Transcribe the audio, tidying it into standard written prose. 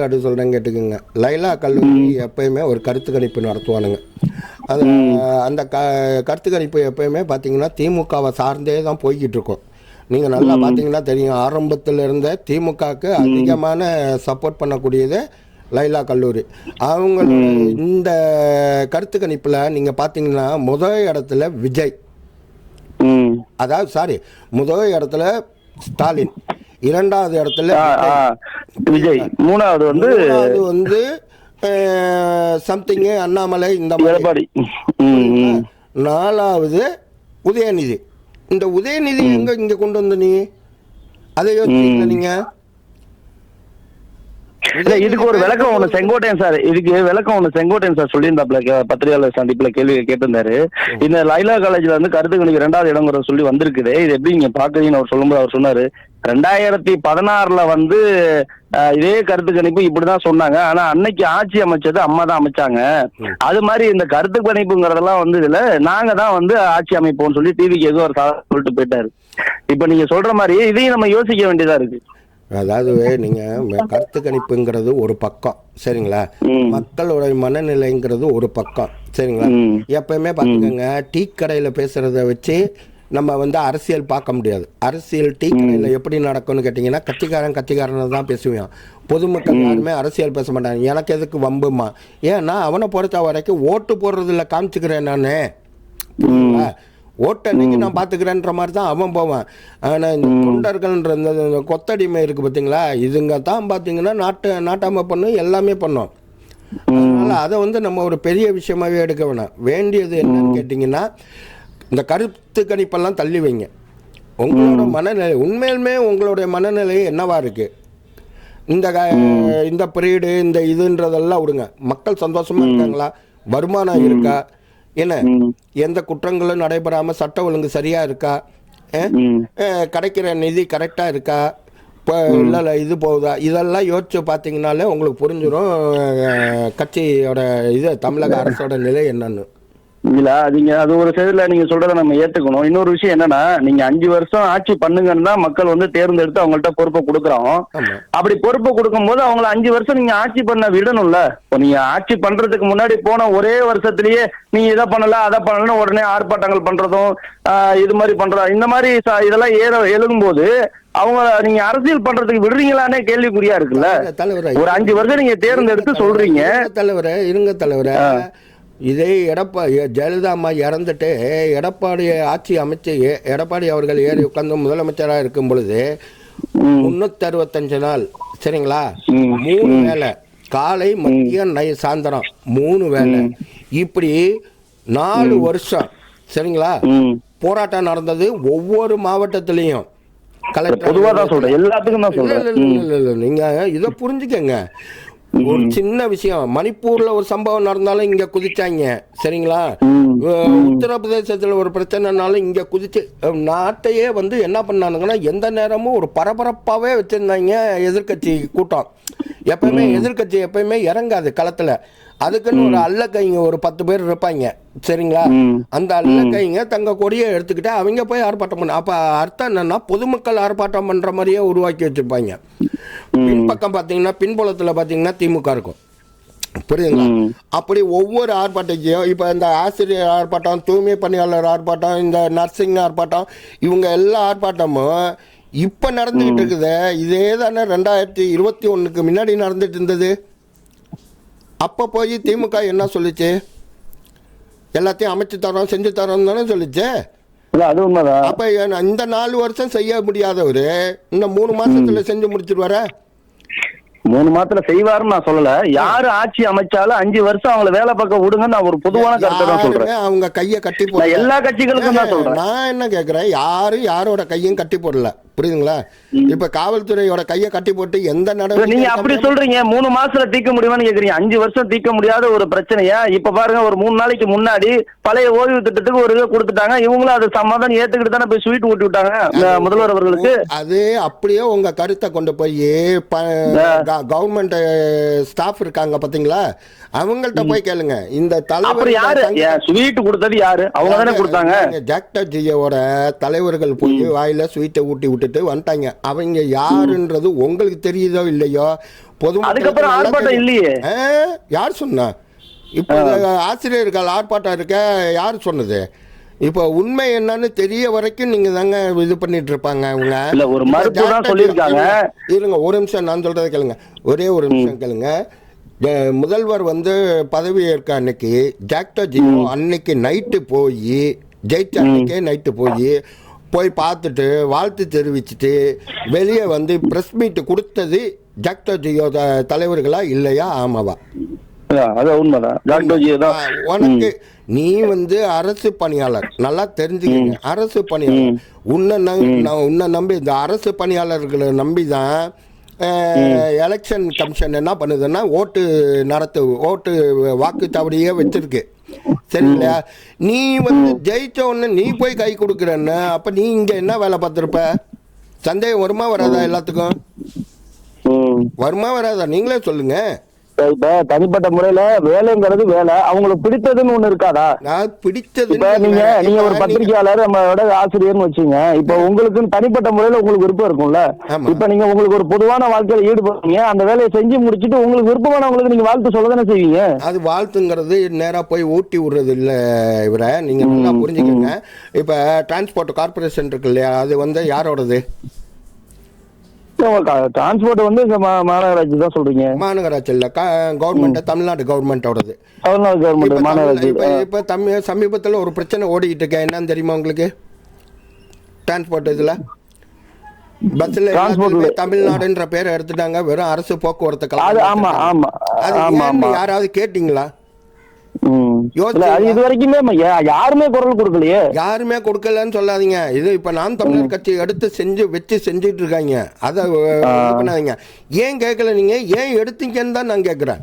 அது சொல்கிறேன் கேட்டுக்குங்க. லைலா கல்லூரி எப்பயுமே ஒரு கருத்து கணிப்பு நடத்துவானுங்க. அது அந்த கருத்து கணிப்பு எப்பயுமே பார்த்தீங்கன்னா திமுகவை சார்ந்தே தான் போய்கிட்டு இருக்கோம். நீங்கள் நல்லா பார்த்தீங்கன்னா தெரியும், ஆரம்பத்தில் இருந்த திமுகவுக்கு அதிகமான சப்போர்ட் பண்ணக்கூடியது லைலா கல்லூரி. அவங்க இந்த கருத்து கணிப்பில் நீங்கள் பார்த்தீங்கன்னா முதல் இடத்துல விஜய், அதாவது முதல் இடத்துல ஸ்டாலின், இரண்டாவது இடத்துல விஜய், மூணாவது வந்து சம்திங் அண்ணாமலை, இந்த மாதிரி, நாலாவது உதயநிதி. இந்த உதயநிதி இங்க கொண்டு வந்த நீ அதை யோசிச்சீங்களா நீங்க? இதுக்கு ஒரு விளக்கம் ஒண்ணு செங்கோட்டையன் சார், இதுக்கு விளக்கம் ஒண்ணு செங்கோட்டையன் சார் சொல்லியிருந்தாப்ல, பத்திரிகையாளர் சந்திப்புல கேள்வி கேட்டிருந்தாரு. இந்த லைலா காலேஜ்ல வந்து கருத்து கணிப்பு 2வது இடங்கிற சொல்லி வந்திருக்குது, இது எப்படி நீங்க பாக்குறீங்கன்னு அவர் சொல்லும்போது அவர் சொன்னாரு, 2016 வந்து இதே கருத்து கணிப்பு இப்படிதான் சொன்னாங்க, ஆனா அன்னைக்கு ஆட்சி அமைச்சது அம்மா தான் அமைச்சாங்க, அது மாதிரி இந்த கருத்து கணிப்புங்கிறதெல்லாம் வந்து இதுல நாங்க தான் வந்து ஆட்சி அமைப்போம்னு சொல்லி டிவிக்கு ஏதோ ஒரு சொல்லிட்டு போயிட்டாரு. இப்ப நீங்க சொல்ற மாதிரி இதையும் நம்ம யோசிக்க வேண்டியதா இருக்கு. அதாவது நீங்கள் கருத்து கணிப்புங்கிறது ஒரு பக்கம், சரிங்களா, மக்களுடைய மனநிலைங்கிறது ஒரு பக்கம், சரிங்களா. எப்பயுமே பார்த்துக்கோங்க, டீ கடையில் பேசுகிறத வச்சு நம்ம வந்து அரசியல் பார்க்க முடியாது. அரசியல் டீ கடையில் எப்படி நடக்கும்னு கேட்டிங்கன்னா, கட்சிக்காரனை தான் பேசுவான். பொதுமக்கள் யாருமே அரசியல் பேச மாட்டாங்க. எனக்கு எதுக்கு வம்புமா, ஏன்னா அவனை பொறுத்த வரைக்கும் ஓட்டு போடுறதில்ல காமிச்சுக்கிறேன் நான், ஓட்டன்னைக்கு நான் பார்த்துக்கிறேன்ற மாதிரி தான் அவன் போவான். ஆனால் இந்த தொண்டர்கள்ன்ற இந்த கொத்தடிமை இருக்குது பார்த்தீங்களா, இதுங்க தான் பார்த்தீங்கன்னா நாட்டாமை பண்ணும், எல்லாமே பண்ணோம். அதனால் அதை வந்து நம்ம ஒரு பெரிய விஷயமாகவே எடுக்க வேணாம். வேண்டியது என்னன்னு கேட்டிங்கன்னா, இந்த கருத்து கணிப்பெல்லாம் தள்ளி வைங்க. உங்களோட மனநிலை, உண்மையிலுமே உங்களுடைய மனநிலை என்னவா இருக்குது, இந்த பீரியடு இந்த இதுன்றதெல்லாம் விடுங்க. மக்கள் சந்தோஷமாக இருக்காங்களா, வருமானம் இருக்கா, என்ன எந்த குற்றங்களும் நடைபெறாமல் சட்ட ஒழுங்கு சரியாக இருக்கா, கிடைக்கிற நிதி கரெக்டாக இருக்கா, இப்போ இல்லை இது போகுதா, இதெல்லாம் யோசிச்சு பார்த்தீங்கனாலே உங்களுக்கு புரிஞ்சிடும் கட்சியோட இது தமிழக அரசோட நிலை என்னன்னு. இல்ல அது ஒரு செயல நீங்க சொல்றதை நம்ம ஏத்துக்கணும். இன்னொரு விஷயம் என்னன்னா, நீங்க 5 வருஷம் ஆட்சி பண்ணுங்கன்னு தான் மக்கள் வந்து தேர்ந்தெடுத்து அவங்கள்ட்ட பொறுப்பை கொடுக்குறோம். அப்படி பொறுப்பை கொடுக்கும் போது அவங்கள 5 வருஷம் நீங்க ஆட்சி பண்ண விடணும்ல. இப்போ நீங்க ஆட்சி பண்றதுக்கு முன்னாடி போன ஒரே வருஷத்திலேயே நீங்க இதை பண்ணல அதை பண்ணலன்னு உடனே ஆர்ப்பாட்டங்கள் பண்றதும் இது மாதிரி பண்றோம், இந்த மாதிரி இதெல்லாம் எழுதும்போது அவங்க நீங்க அரசியல் பண்றதுக்கு விடுறீங்களானே கேள்விக்குறியா இருக்குல்ல. ஒரு 5 வருஷம் நீங்க தேர்ந்தெடுத்து சொல்றீங்க. தலைவர இதே ஜெயலலிதா அம்மா இறந்துட்டு எடப்பாடி ஆட்சி அமைச்சு எடப்பாடி அவர்கள் ஏறி உட்கார்ந்து முதலமைச்சராக இருக்கும் பொழுது 365 நாள், சரிங்களா, 3 வேளை, காலை மதியம் சாயந்தரம் 3 வேளை, இப்படி 4 வருஷம், சரிங்களா, போராட்டம் நடந்தது ஒவ்வொரு மாவட்டத்திலையும். நீங்க இதை புரிஞ்சுக்கங்க. ஒரு சின்ன விஷயம், மணிப்பூர்ல ஒரு சம்பவம் நடந்தாலும் இங்க குதிச்சாங்க, சரிங்களா, உத்தரப்பிரதேசத்துல ஒரு பிரச்சனைனாலும் இங்க குதிச்சு நாட்டையே வந்து என்ன பண்ணானுங்கன்னா எந்த நேரமும் ஒரு பரபரப்பாவே வச்சிருந்தாங்க. எதிர்கட்சி கூட்டம் எப்பயுமே, எதிர்கட்சி எப்பயுமே இறங்காது களத்துல, அதுக்குன்னு ஒரு அல்ல கைங்க ஒரு 10 பேர் இருப்பாங்க, சரிங்களா. அந்த அல்ல கைங்க தங்க கொடியை எடுத்துக்கிட்டு அவங்க போய் ஆர்ப்பாட்டம் பண்ண, அப்ப அர்த்தம் என்னன்னா பொதுமக்கள் ஆர்ப்பாட்டம் பண்ற மாதிரியே உருவாக்கி வச்சிருப்பாங்க. பின்பக்கம் பாத்தீங்கன்னா, பின்புலத்துல பாத்தீங்கன்னா திமுக இருக்கும், புரியுதுங்களா. அப்படி ஒவ்வொரு ஆர்ப்பாட்டத்தையும், இப்ப இந்த ஆசிரியர் ஆர்ப்பாட்டம், தூய்மை பணியாளர் ஆர்ப்பாட்டம், இந்த நர்சிங் ஆர்ப்பாட்டம், இவங்க எல்லா ஆர்ப்பாட்டமும் இப்ப நடந்துகிட்டு இருக்குது. இதே தானே 2021 முன்னாடி நடந்துட்டு இருந்தது. அப்போ போய் திமுக என்ன சொல்லிச்சு, எல்லாத்தையும் அமைச்சு தரோம் செஞ்சு தரோம் தானே சொல்லிச்சு. அப்ப இந்த 4 வருஷம் செய்ய முடியாதவரு இந்த 3 மாசத்துல செஞ்சு முடிச்சிருவார. 3 மாசத்துல செய்வாருன்னு நான் சொல்லல. யாரு ஆட்சி அமைச்சாலும் 5 வருஷம் அவங்களை வேலை பார்க்க விடுங்க. நான் ஒரு பொதுவான கருத்தை தான் சொல்றேன். அவங்க கையை கட்டி போட எல்லா கட்சிகளுக்கும் தான் சொல்றேன். நான் என்ன கேட்கிறேன், யாரோட கையும் கட்டி போடல, புரியுதுங்களா. இப்ப காவல்துறையோட கையை கட்டி போட்டு எந்த நடவடிக்கை நீங்க அப்படி சொல்றீங்க. 3 மாசத்துல தீர்க்க முடியுமான்னு கேக்குறீங்க. 5 வருஷம் தீர்க்க முடியாத ஒரு பிரச்சனையா இப்ப பாருங்க, ஒரு 3 நாளைக்கு முன்னாடி பழைய ஓய்வு திட்டத்துக்கு ஒரு இதை கொடுத்துட்டாங்க. இவங்களும் அதை சமாதானம் ஏத்துக்கிட்டு தானே போய் ஸ்வீட் ஊட்டி விட்டாங்க முதல்வர் அவர்களுக்கு. அது அப்படியே உங்க கருத்தை கொண்டு போய் கவர்மெண்ட் ஸ்டாஃப் இருக்காங்க பாத்தீங்களா, அவங்கள்ட்ட போய் கேளுங்க. இந்த தலைவர் யாரு ஸ்வீட் கொடுத்தது, யாரு? அவங்க தானே கொடுத்தாங்க. டாக்டர் ஜியோட தலைவர்கள் போய் வாயில ஸ்வீட்டை ஊட்டி விட்டு கொடுத்துட்டு வந்துட்டாங்க. அவங்க யாருன்றது உங்களுக்கு தெரியுதோ இல்லையோ, அதுக்கப்புறம் ஆர்ப்பாட்டம் இல்லையே. யார் சொன்னா? இப்போ ஆசிரியர்கள் ஆர்ப்பாட்டம் இருக்க யார் சொன்னது? இப்போ உண்மை என்னன்னு தெரிய வரைக்கும் நீங்க தாங்க இது பண்ணிட்டு இருப்பாங்க அவங்க. இல்ல ஒரு மறுப்பு தான் சொல்லியிருக்காங்க. இருங்க ஒரு நிமிஷம், நான் சொல்றதை கேளுங்க, ஒரே ஒரு நிமிஷம் கேளுங்க. முதல்வர் வந்து பதவி ஏற்க அன்னைக்கு டாக்டர் ஜியோ அன்னைக்கு நைட்டு போய் ஜெயிச்ச அன்னைக்கே நைட்டு போய் பார்த்துட்டு வாழ்த்து தெரிவிச்சுட்டு வெளியே வந்து ப்ரெஸ் மீட் கொடுத்தது டாக்டர் ஜியோ தலைவர்களா இல்லையா? ஆமாவா? உனக்கு நீ வந்து அரசு பணியாளர், நல்லா தெரிஞ்சுக்கங்க, அரசு பணியாளர். உன்னை நம்பி இந்த அரசு பணியாளர்களை நம்பி தான் எலெக்ஷன் கமிஷன் என்ன பண்ணுதுன்னா ஓட்டு வாக்குச்சாவடியே வச்சிருக்கு. சரிங்களா? நீ வந்து ஜெயிச்ச உடனே நீ போய் கை கொடுக்குறன்னு, அப்ப நீ இங்க என்ன வேலை பார்த்துருப்ப? சந்தேகம் வருமா வராதா? எல்லாத்துக்கும் வருமா வராதா? நீங்களே சொல்லுங்க. இப்ப தனிப்பட்ட முறையில வேலைங்கிறது வேலை, அவங்களுக்கு பிடித்ததுன்னு ஒண்ணு இருக்காதா? நான் பிடிச்சது நீங்க ஒரு பத்திரிகையாளர், நம்மளோட ஆசிரியர்னு வச்சுங்க. இப்ப உங்களுக்கு தனிப்பட்ட முறையில உங்களுக்கு விருப்பம் இருக்கும்ல. இப்ப நீங்க உங்களுக்கு ஒரு பொதுவான வாழ்க்கையில ஈடுபடுறீங்க, அந்த வேலையை செஞ்சு முடிச்சுட்டு உங்களுக்கு விருப்பமானவங்களுக்கு நீங்க வாழ்த்து சொல்ல தானே செய்வீங்க. அது வாழ்த்துங்கிறது நேரா போய் ஊட்டி விடுறது இல்ல இவரை, நீங்க நல்லா புரிஞ்சுக்கோங்க. இப்ப டிரான்ஸ்போர்ட் கார்பரேஷன் இருக்கு இல்லையா, அது வந்து யாரோடது? டிரான்ஸ்போர்ட் வந்து மாநகராட்சி தான் சொல்றீங்க. மாநகராட்சி இல்ல, கவர்மெண்ட், தமிழ்நாடு கவர்மெண்டோடது. தமிழ்நாடு கவர்மெண்ட் மாநகராட்சி. இப்ப சமீபத்தில் ஒரு பிரச்சனை ஓடிக்கிட்டு இருக்க, என்னன்னு தெரியுமா உங்களுக்கு? டிரான்ஸ்போர்ட் இதுல பஸ்ல தமிழ்நாடுன்ற பேரை எடுத்துட்டாங்க, வெறும் அரசு போக்குவரத்து கழகம். யாராவது கேட்டீங்களா? இது வரைக்குமே யாருமே குரல் கொடுக்கலையே. யாருமே கொடுக்கலன்னு சொல்லாதீங்க. இது இப்ப நாம் தமிழர் கட்சி எடுத்து செஞ்சுட்டு இருக்காங்க. அதை பண்ணாதீங்க. ஏன் கேட்கல நீங்க? ஏன் எடுத்தீங்கன்னு தான் நான் கேட்கிறேன்.